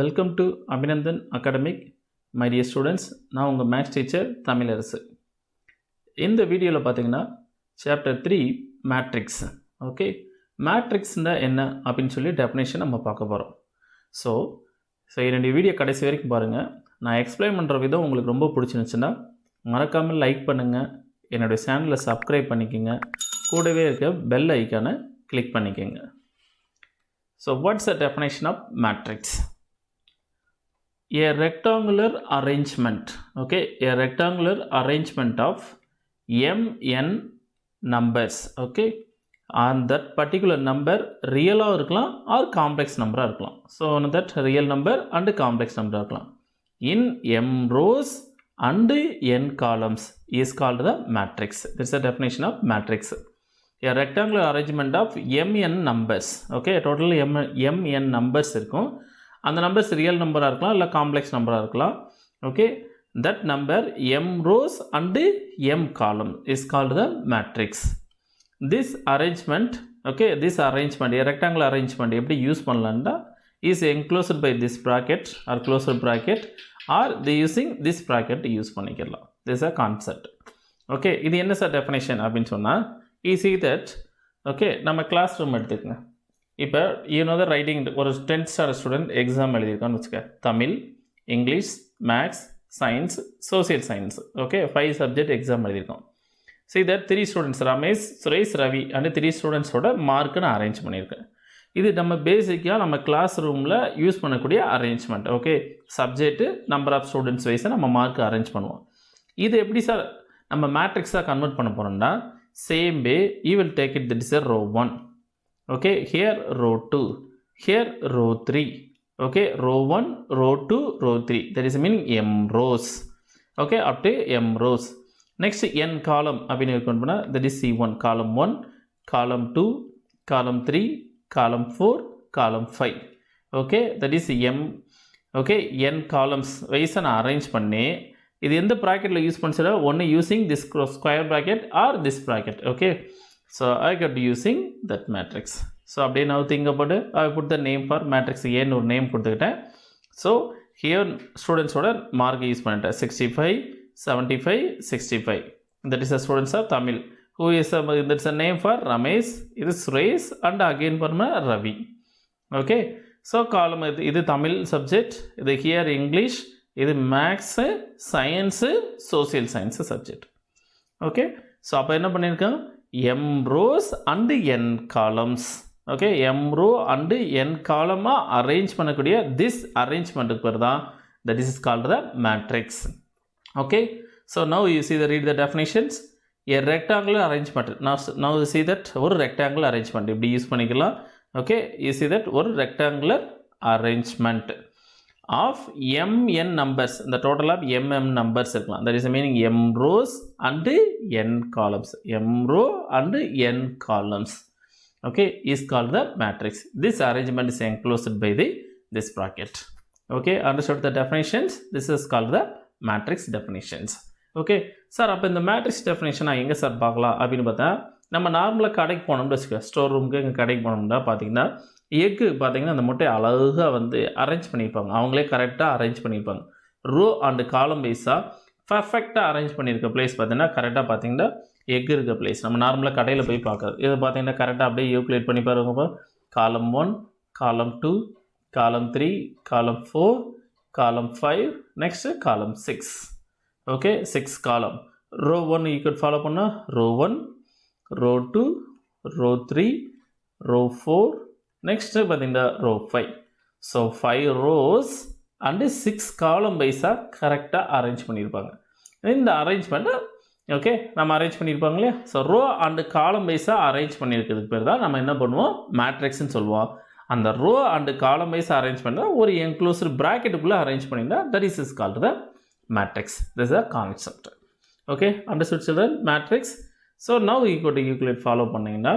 Welcome to Aabinandan Academic, my dear students. நான் உங்கள் maths teacher Tamilarasu. இந்த வீடியோவில் பார்த்தீங்கன்னா சாப்டர் 3 மேட்ரிக்ஸ். ஓகே, மேட்ரிக்ஸ்னா என்ன அப்படின்னு சொல்லி டெஃபினேஷன் நம்ம பார்க்க போகிறோம். ஸோ என்னுடைய வீடியோ கடைசி வரைக்கும் பாருங்கள். நான் எக்ஸ்பிளைன் பண்ணுற விதம் உங்களுக்கு ரொம்ப பிடிச்சிருந்துச்சுன்னா மறக்காமல் லைக் பண்ணுங்கள், என்னுடைய சேனலை சப்ஸ்கிரைப் பண்ணிக்கோங்க, கூடவே இருக்க பெல் ஐக்கானை கிளிக் பண்ணிக்கோங்க. So what's the definition of matrix? A rectangular arrangement, okay, a rectangular arrangement of mn numbers, okay, and that particular number real or இருக்கலாம் or complex number இருக்கலாம். So that real number and complex number இருக்கலாம். In m rows and n columns is called the matrix. This is the definition of matrix. A rectangular arrangement of mn numbers, okay, total mn numbers இருக்கும். அந்த numbers real நம்பராக இருக்கலாம் இல்லை complex நம்பராக இருக்கலாம். Okay, that number m rows and m column is called the matrix. This arrangement, okay, this arrangement rectangular arrangement எப்படி use பண்ணலான்னா is enclosed by this bracket or closed bracket or the using this bracket use பண்ணிக்கலாம். This a concept. Okay, இது என்ன sir definition அப்படின்னு சொன்னால் easy that. Okay, நம்ம classroom எடுத்துக்கங்க. இப்போ யூனோ ரைட்டிங் ஒரு 10th ஸ்டாண்டர்ட் ஸ்டூடெண்ட் எக்ஸாம் எழுதியிருக்கான்னு வச்சுக்க. Tamil, English, maths, science, social science, okay, 5 subject exam எழுதியிருக்கோம். ஸோ இதை 3 ஸ்டூடெண்ட்ஸ் ரமேஷ், சுரேஷ், ரவி அண்ட் 3 ஸ்டூடெண்ட்ஸோட மார்க்கு நான் அரேஞ்ச் பண்ணியிருக்கேன். இது நம்ம பேசிக்காக நம்ம கிளாஸ் ரூமில் யூஸ் பண்ணக்கூடிய arrangement. Okay, subject number of students வைஸை நம்ம மார்க்கு அரேஞ்ச் பண்ணுவோம். இது எப்படி சார் நம்ம மேட்ரிக்ஸாக கன்வெர்ட் பண்ண போகிறோம்னா same way you will take it that is a row 1. Okay, here row 2, here row 3, okay, row 1, row 2, row 3, that is meaning m rows, okay, up to m rows. Next n column அப்படின்னு count பண்ணா that is c1, column 1, column 2, column 3, column 4, column 5, okay, that is m, okay, n columns வைஸை நான் arrange பண்ணி இது எந்த ப்ராக்கெட்டில் use பண்ணிச்சா ஒன்று using this square bracket or this bracket. Okay, so I got using that matrix. So அப்படியே now think about it. I put the name for matrix A ன்னு ஒரு நேம் கொடுத்துக்கிட்டேன். So here ஸ்டூடெண்ட்ஸோட மார்க் யூஸ் பண்ணிட்டேன். 65, 75, 65. That is the students of Tamil. Who is that's a name for Ramesh, இது Suresh and again for Ravi. Okay, so column இது Tamil subject, இது here English, இது maths, science, social science subject. Okay, so அப்போ என்ன பண்ணியிருக்கேன், m rows and n columns. okay, m row and n column arrange பண்ணக்கூடிய this அரேஞ்ச்மெண்ட்டுக்கு பேர் தான் that is called the matrix. okay, so now you see the read the definitions. a rectangular arrangement. now you see that ஒரு rectangular arrangement இப்படி use பண்ணிக்கலாம். okay, you see that ஒரு rectangular arrangement of mn numbers, the total of mm numbers இருக்கலாம். that is meaning m rows and n columns, m row and n columns, okay, is called the matrix. This arrangement is enclosed by this bracket. okay, understood the definitions? This is called the matrix definitions. okay, sir அப்போ இந்த matrix definition நான் எங்கே sir பார்க்கலாம் அப்படின்னு பார்த்தா நம்ம நார்மலாக கடைக்கு போனோம்னு வச்சுக்கோ, ஸ்டோர் ரூமுக்கு எங்கள் கடைக்கு போனோம்னா பார்த்தீங்கன்னா எக்கு பார்த்தீங்கன்னா அந்த முட்டையை அழகாக வந்து அரேஞ்ச் பண்ணியிருப்பாங்க. அவங்களே கரெக்டாக அரேஞ்ச் பண்ணியிருப்பாங்க. ரோ அண்டு காலம் வைஸாக பர்ஃபெக்டாக அரேஞ்ச் பண்ணியிருக்க பிளேஸ் பார்த்தீங்கன்னா கரெக்டாக பார்த்தீங்கன்னா எக் இருக்க பிளேஸ் நம்ம நார்மலாக கடையில் போய் பார்க்குறது. இது பார்த்தீங்கன்னா கரெக்டாக அப்படியே யூக்லேட் பண்ணி பாருங்கப்போ. காலம் 1, காலம் 2, காலம் 3, காலம் 4, காலம் 5, நெக்ஸ்ட்டு காலம் 6. Okay, 6 column. Row 1 you could follow பண்ணால் row 1, row 2, row 3, row 4, next பார்த்தீங்கன்னா row 5. So 5 rows and 6 column வைஸாக கரெக்டாக அரேஞ்ச் பண்ணியிருப்பாங்க. இந்த அரேஞ்ச்மெண்ட்டு ஓகே நம்ம அரேஞ்ச் பண்ணியிருப்பாங்க இல்லையா. ஸோ ரோ அண்டு காலம் வைஸாக அரேஞ்ச் பண்ணியிருக்கிறதுக்கு பேர் தான் நம்ம என்ன பண்ணுவோம், மேட்ரிக்ஸ்ன்னு சொல்லுவோம். அந்த ரோ அண்டு காலம் வைஸாக அரேஞ்ச் பண்ணால் ஒரு என்க்ளோஸ்டு ப்ராக்கெட்டுக்குள்ளே அரேஞ்ச் பண்ணியிருந்தா that is called the matrix. This a concept. Okay, understood children, matrix. So now Euclid follow பண்ணிங்கன்னா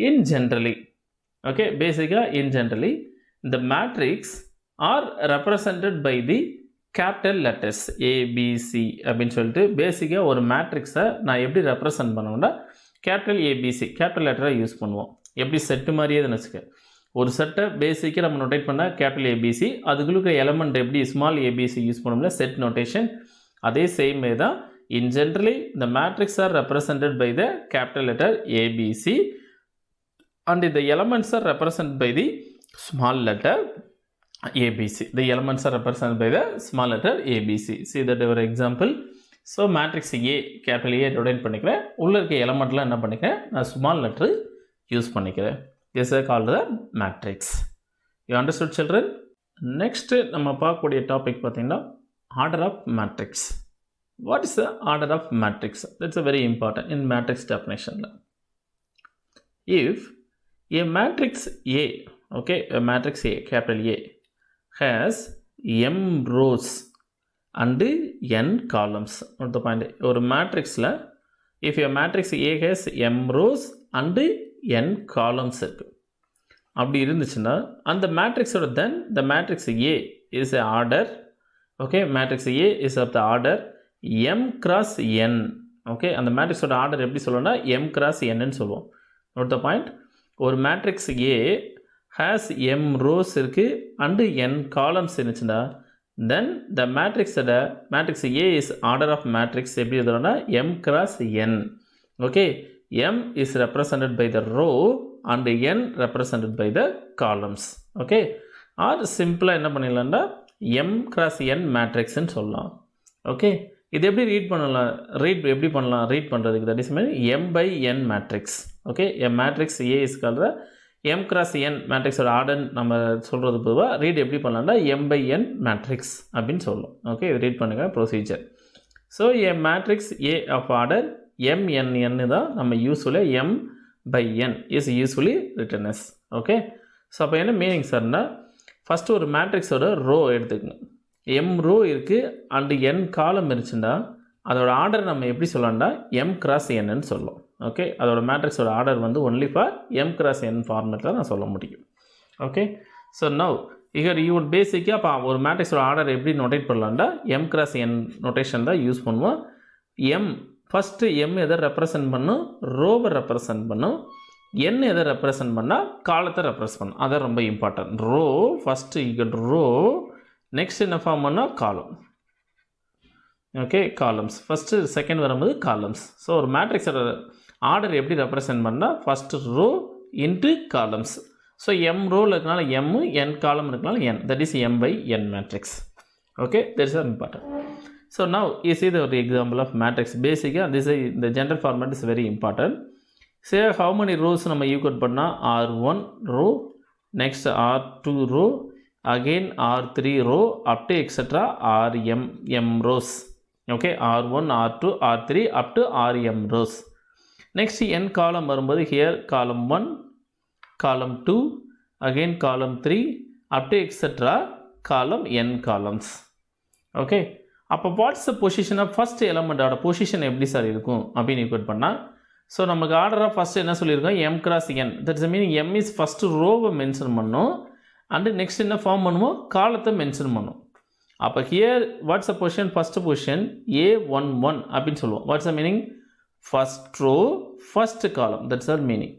இன் generally, okay, basically in generally the matrix are represented by the capital letters A, B, C அப்படின்னு சொல்லிட்டு பேசிக்காக ஒரு மேட்ரிக்ஸை நான் எப்படி represent பண்ணுவேன்னா capital ABC capital லெட்டரை யூஸ் பண்ணுவோம். எப்படி செட்டு மாதிரியே தான் வச்சுக்க. ஒரு செட்டை பேசிக்காக நம்ம நோட்டேட் பண்ணால் கேபிட்டல் ஏபிசி, அதுக்குள்ள எலமெண்ட் எப்படி ஸ்மால் ஏபிசி யூஸ் பண்ணோம்ல செட் நோட்டேஷன், அதே சேம் வே தான். In generally, the matrix are represented by the capital letter ABC and the elements are represented by the small letter ABC. The elements are represented by the small letter ABC. See that our example. So, matrix A, capital A rotate பண்ணிக்கிறேன். உள்ள இருக்க எலமெண்ட்லாம் என்ன பண்ணிக்கிறேன்? நான் small letter use பண்ணிக்கிறேன். This is called the matrix. You understood children? Next, நம்ம பார்க்கக்கூடிய topic பார்த்தீங்கன்னா order of matrix. What is the order of matrix? That's a very important in matrix definition. If a matrix A, okay, a matrix A, capital A, has m rows and n columns. What the point? Or matrix la, if a matrix A has m rows and n columns இருக்கு. அப்படி இருந்துச்சுன்னா அந்த மேட்ரிக்ஸோட then the matrix A is a order. Okay, matrix A is of the order m cross n. Okay, அந்த மேட்ரிக்ஸோட order எப்படி சொல்லணும்னா m cross n ன்னு சொல்லுவோம். Note the point. ஒரு matrix A has m rows இருக்கு and n columns இருந்துச்சுன்னா then the matrix A is order of matrix எப்படி எழுதணும்னா m cross n. Okay, m is represented by the row and n represented by the columns. Okay, or சிம்பிளாக என்ன பண்ணிடலாம்னா m cross n matrix ன்னு சொல்லலாம். Okay, இது எப்படி read பண்ணலாம், எப்படி பண்ணலாம் ரீட் பண்ணுறதுக்கு, that is mean m by n matrix. Okay, m matrix A is கால்ற m cross n மேட்ரிக்ஸோட ஆர்டர் நம்ம சொல்கிறது பொதுவாக ரீட் எப்படி பண்ணலாம்னா m by n மேட்ரிக்ஸ் அப்படின்னு சொல்லலாம். ஓகே, இது ரீட் பண்ணுங்க procedure. So a matrix A of order mn தான் நம்ம யூஸ்ஃபுல்லாக m by n is usefully written as. Okay, so அப்போ என்ன மீனிங் சார்னா ஃபஸ்ட்டு ஒரு மேட்ரிக்ஸோட ரோ எடுத்துக்கங்க. m ரோ இருக்குது அண்டு n காலம் இருந்துச்சுன்னா அதோட ஆர்டர் நம்ம எப்படி சொல்லலாம்னா m cross n ன்னு சொல்லலாம். ஓகே, அதோட மேட்ரிக்ஸோட ஆர்டர் வந்து only for m cross n ஃபார்மேட்டில் நான் சொல்ல முடியும். Okay, so now இகர் you would பேசிக்காக அப்போ ஒரு மேட்ரிக்ஸோட ஆர்டர் எப்படி நோட்டேட் பண்ணலாம்னா m cross n நோட்டேஷன் தான் யூஸ் பண்ணுவோம். m ஃபஸ்ட்டு m எதை ரெப்ரசன்ட் பண்ணும், ரோவை ரெப்ரசன்ட் பண்ணும். n எதை ரெப்ரசன்ட் பண்ணால் காலத்தை ரெப்ரசன்ட் பண்ணும். அதான் ரொம்ப இம்பார்ட்டன்ட். ரோ ஃபஸ்ட்டு இகர் ரோ, நெக்ஸ்ட் என்ன ஃபார்ம் பண்ணால் column. Okay, columns first second வரும்போது காலம்ஸ். ஸோ ஒரு மேட்ரிக்ஸோட ஆர்டர் எப்படி ரெப்ரசன்ட் பண்ணால் first row into columns. So m ரோவில் இருக்கனால எம், என் காலம் இருக்கனால n, that is m by n matrix. Okay, that is important. So now you see the example of matrix. பேசிக்காக this is the general format is very important. Say how many rows நம்ம equal பண்ணால் r1 row, next r2 row, again r3 row up to etc m rows. Okay, r1 r2 r3 up to rm rows. Next n column வரும்போது here column 1, column 2, again column 3 up to etc column n columns. Okay, அப்போ what's the position of first எலமெண்டோட position எப்படி sir இருக்கும் அப்படின்னு equal பண்ணால், so நமக்கு ஆர்டராக first என்ன சொல்லியிருக்கோம் m cross n. That's meaning m is first ரோவை மென்ஷன் பண்ணோம் அண்டு நெக்ஸ்ட் என்ன ஃபார்ம் பண்ணுவோம், காலத்தை மென்ஷன் பண்ணும். அப்போ here what's a position, first position A11 அப்படின்னு சொல்லுவோம். What's a meaning, first row first column, that's our meaning.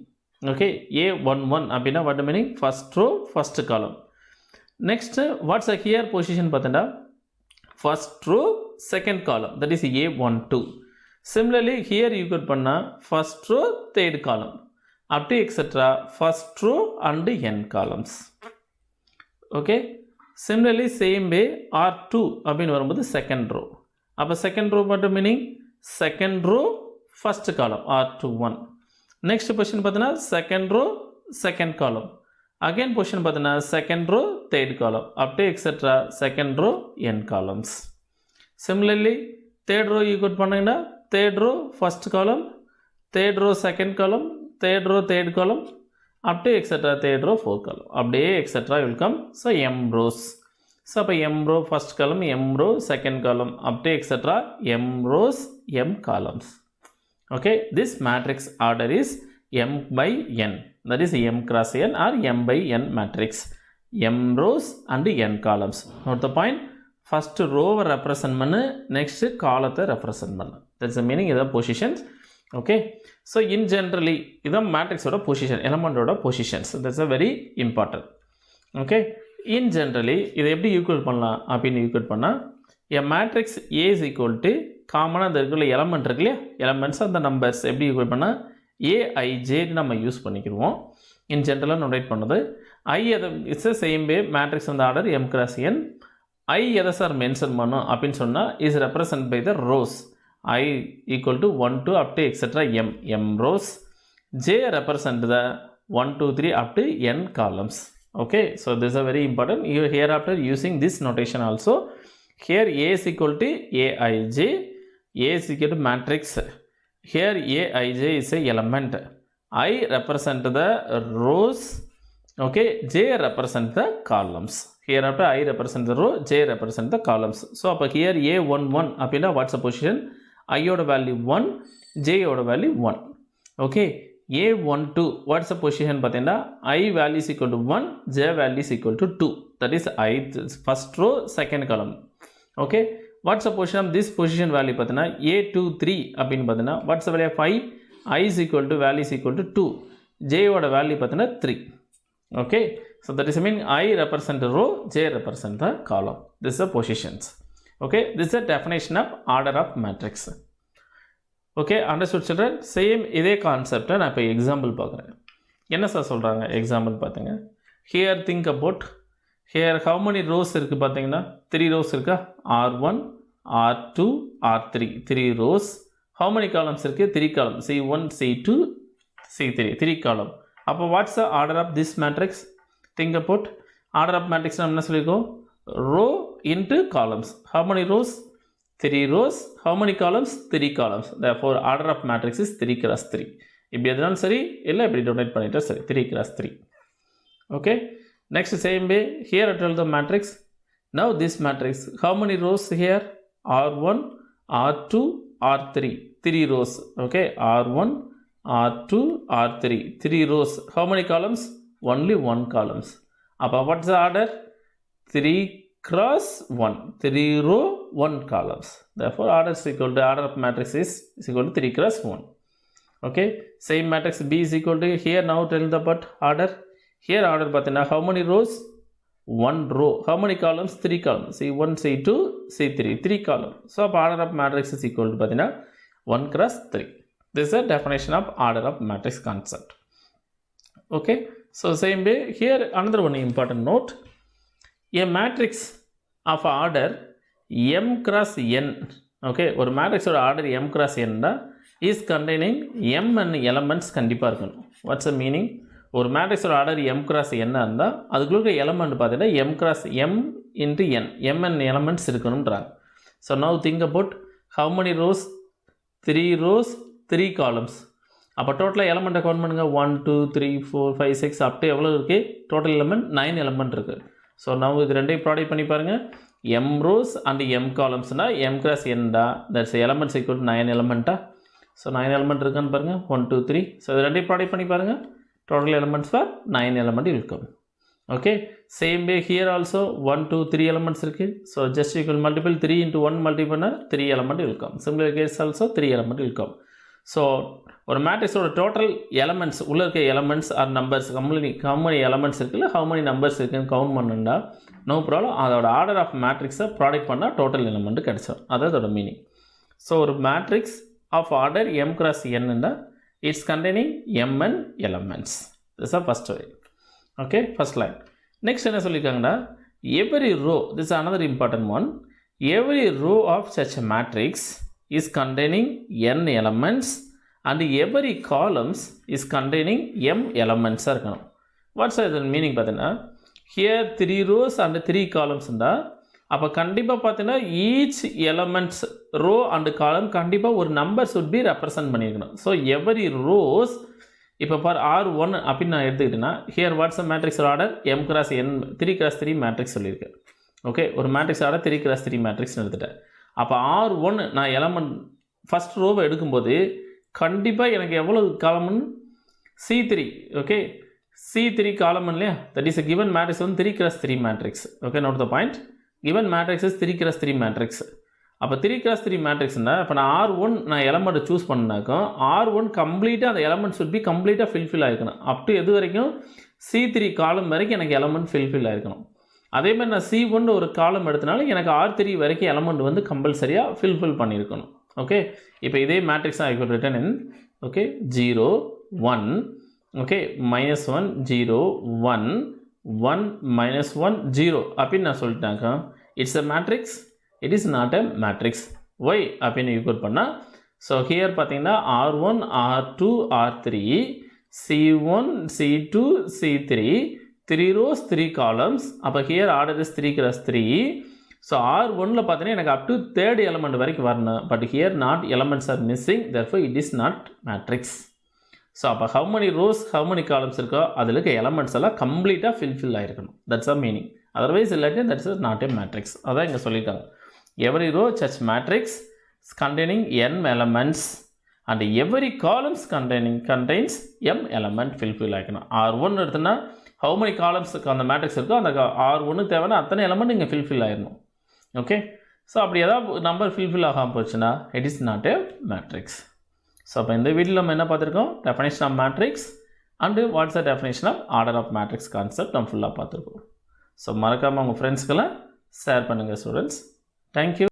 Okay, A11 அப்படின்னா what meaning, first row first column. Next what's a here position பார்த்தோன்னா first row second column, that is A12. Similarly here you could panna first row third column up to etc first row and n columns. Okay, similarly same way R2 அப்படினு வரும்போது second row. அப்ப second row மட்டும் meaning second row first column R21. Next position பார்த்தனா second row second column. Again position பார்த்தனா second row third column up to etc second row n columns. Similarly third row you could பண்ணீங்கன்னா third row first column, third row second column, third row third column up to etc third row fourth column அப்படியே etc will come. So m rows. So அப்போ m row first column, m row second column up to etc m rows m columns. Okay, this matrix order is m by n, that is m cross n or m by n matrix. m rows and n columns. Note the point. First row represent பண்ணு, next காலத்தை represent பண்ணு. That's the meaning of the positions. okay. So in generally இதான் மேட்ரிக்ஸோட position, எலமெண்டோட positions, that's a very important, okay. In generally இதை எப்படி equal பண்ணலாம் அப்படின்னு ஈக்குவல் பண்ணால் a matrix A is equal to காமனாக அந்த இருக்கிற எலமெண்ட் இருக்கு இல்லையா, எலமெண்ட்ஸ் அந்த நம்பர்ஸ் எப்படி ஈக்குவல் பண்ணால் ஏஐஜேன்னு நம்ம யூஸ் பண்ணிக்கிடுவோம். இன் ஜென்ரலாக நோட்டேட் பண்ணுது ஐ எதை இட்ஸ் சேம் வே மேட்ரிக்ஸ் வந்து order M cross N. I எதை சார் மென்ஷன் பண்ணும் அப்படின்னு சொன்னால் is represented by the rows. I equal to 1 to up to etc. m rows. J represent the 1 2 3 up to n columns, okay. So this is a very important, you hereafter using this notation also. Here A is equal to aij, A is equal to matrix, here aij is a element, I represent the rows, okay. J represent the columns. Hereafter I represent the row, J represent the columns. So here A11 apina what's the position? I oda value 1, J oda value 1, okay. A12 what's the position pathina? I value is equal to 1, J value is equal to 2, that is I first row second column, okay. What's the position of this position value pathina? A23 apin pathina what's the value of I? I is equal to value is equal to 2, J oda value pathina 3, okay. So that is mean I represent the row, J represent the column. This is the positions, okay. This is the definition of order of matrix, okay. Understood children? Same இதே concept நான் இப்போ example பார்க்குறேன். என்ன sir சொல்கிறாங்க example பார்த்துங்க. Here think about, here how many rows இருக்குது பார்த்தீங்கன்னா 3 rows இருக்கா, R1 R2 R3 3 rows. How many columns இருக்குது? 3 columns, C1 C2 C3 3 column. அப்போ what's the order of this matrix? Think about order of matrix நம்ம என்ன சொல்லியிருக்கோம், row into columns. How many rows? 3 rows. How many columns? 3 columns. Therefore order of matrix is 3 cross 3. இப்படி எதுனாலும் சரி இல்லை இப்படி donate பண்ணிட்டா சரி, 3 cross 3, okay. Next same way here I tell the matrix. Now this matrix how many rows here? R1 R2 R3 3 rows, okay. R1 R2 R3 3 rows. How many columns? Only 1 columns. அப்போ what's the order? 3 cross 1, 3 row 1 columns. Therefore order is equal to, order of matrix is equal to 3 cross 1, okay. Same matrix B is equal to, here now tell the but order. Here order pathina how many rows? 1 row. How many columns? 3 columns, C1 C2 C3 3 columns. So order of matrix is equal to pathina 1 cross 3. This is a definition of order of matrix concept, okay. So same way here another one important note, a matrix of order m cross n, okay. ஒரு மேட்ரிக்ஸோட order m cross n தான் is containing m and elements கண்டிப்பாக இருக்கணும். Watts a meaning? ஒரு மேட்ரிக்ஸோட order m cross n இருந்தால் அதுக்குள்ள element பார்த்தீங்கன்னா m cross m into n, m and elements இருக்கணும்ன்றாங்க. So now think about how many rows? 3 rows 3 columns. அப்போ டோட்டலாக எலமெண்ட்டை கவுண்ட் பண்ணுங்கள், 1 2 3 4 5 6 அப் டு எவ்வளோ இருக்குது? டோட்டல் எலமெண்ட் 9 எலமெண்ட் இருக்குது. ஸோ நான் இது ரெண்டையும் ப்ராடக்ட் பண்ணி பாருங்கள். m rows and m columnsனா m cross n டா, தட்ஸ் எலமெண்ட்ஸ் ஈக்குவல் டு 9 எலமெண்ட்டா. ஸோ 9 எலமெண்ட் இருக்கான்னு பாருங்கள், 1 2 3. ஸோ இது ரெண்டையும் ப்ராடக்ட் பண்ணி பாருங்கள், டோட்டல் எலமெண்ட்ஸ் ஃபார் 9 எலமெண்ட் இருக்கும், okay. Same way here also 1 2 3 elements இருக்குது. So just equal multiple 3 into 1 multiple பண்ணால் 3 எலமெண்ட் இருக்கும். சிமிலர் கேஸ் ஆல்சோ 3 எலமெண்ட் இருக்கும். ஸோ ஒரு மேட்ரிக்ஸோட டோட்டல் எலமெண்ட்ஸ் உள்ள இருக்க elements or numbers how many elements இருக்குல்ல, how many நம்பர்ஸ் இருக்குன்னு கவுண்ட் பண்ணுண்டா நோ ப்ராப்ளம். அதோட ஆர்டர் ஆஃப் மேட்ரிக்ஸை ப்ராடக்ட் பண்ணால் டோட்டல் எலமெண்ட் கிடச்சிடும். அதான் அதோட மீனிங். ஸோ ஒரு matrix of order m cross n it's containing m and elements. This are first way, okay, first line. Next என்ன சொல்லியிருக்காங்கன்னா, every row, this is another important one, every row of such a matrix is containing n elements and every columns is containing m elements இருக்கணும். Watts இதன் meaning பார்த்தீங்கன்னா, here 3 rows and 3 columns இருந்தால் அப்போ கண்டிப்பாக பார்த்தீங்கன்னா each elements row and column கண்டிப்பாக ஒரு number should be represent பண்ணியிருக்கணும். ஸோ எவரி ரோஸ் இப்போ ஃபார் R1 அப்படின்னு நான் எடுத்துக்கிட்டேன்னா, here what's a matrix order m cross n 3 cross 3 matrix சொல்லியிருக்கேன், ஓகே. ஒரு மேட்ரிக்ஸ் ஆர்டர் 3 cross 3 மேட்ரிக்ஸ்னு எடுத்துட்டேன். அப்போ R1 நான் எலமெண்ட் ஃபஸ்ட் ரோவை எடுக்கும்போது கண்டிப்பாக எனக்கு எவ்வளோ காலம்னு C3, ஓகே. C3 காலம் இல்லையா, that is a given matrix வந்து 3 cross 3 matrix, okay. Note the point, given matrix is 3 cross 3 matrix. அப்போ 3x3 மேட்ரிக்ஸ்னால் இப்போ நான் R1 நான் எலமெண்ட்டை சூஸ் பண்ணாக்கும் R1 கம்ப்ளீட்டாக அந்த எலமெண்ட் சுட் பி கம்ப்ளீட்டாக ஃபில்ஃபில் ஆகிருக்கணும். அப் டு எது வரைக்கும் C3 காலம் வரைக்கும் எனக்கு எலமெண்ட் ஃபில்ஃபில் ஆகிருக்கணும். அதேமாதிரி நான் C1 ஒரு காலம் எடுத்தனால எனக்கு R3 வரைக்கும் எலமெண்ட் வந்து கம்பல்சரியாக ஃபில்ஃபில் பண்ணியிருக்கணும். ஓகே, இப்போ இதே matrix I will written in okay 0 1 okay -1 0 1 1 -1 0 அப்படின்னு நான் சொல்லிட்டாங்க. It's a matrix, it is not a matrix. Why அப்படின்னு ஈக்குவல் பண்ணால் ஸோ ஹியர் பார்த்தீங்கன்னா R1 R2 R3 C1 C2 C3 3 rows 3 columns. அப்போ here order is 3x3. So R1ல பார்த்தீங்கன்னா எனக்கு அப் டு தேர்ட் எலமெண்ட் வரைக்கும் வரணும். But here not elements are missing, therefore it is not matrix. So அப்போ how many rows how many columns இருக்கோ அதில் இருக்க எலமெண்ட்ஸ் எல்லாம் கம்ப்ளீட்டாக ஃபில்ஃபில் ஆகிருக்கணும். That's a meaning. அதர்வைஸ் இல்லாட்டி தட்ஸ் நாட் எ மேட்ரிக்ஸ். அதான் இங்கே சொல்லியிருக்காங்க. Every row such matrix containing n elements and every columns contains m element fulfill ஆகணும். R1 எடுத்தோன்னா how many columns அந்த மேட்ரிக்ஸ் இருக்கோ அந்த R1 தேவைன்னா அத்தனை எலமெண்ட் இங்கே ஃபில்ஃபில் ஆகிடணும். ஓகே, ஸோ அப்படி ஏதாவது நம்பர் ஃபில்ஃபில் ஆகாமல் போச்சுன்னா it is not a matrix. So அப்போ இந்த வீடியோவில் நம்ம என்ன பார்த்துருக்கோம்? Definition of matrix and what's the definition of order of matrix concept நம்ம ஃபுல்லாக பார்த்துருக்கோம். ஸோ மறக்காமல் உங்கள் ஃப்ரெண்ட்ஸ்க்கெல்லாம் ஷேர் பண்ணுங்கள் ஸ்டூடெண்ட்ஸ். Thank you.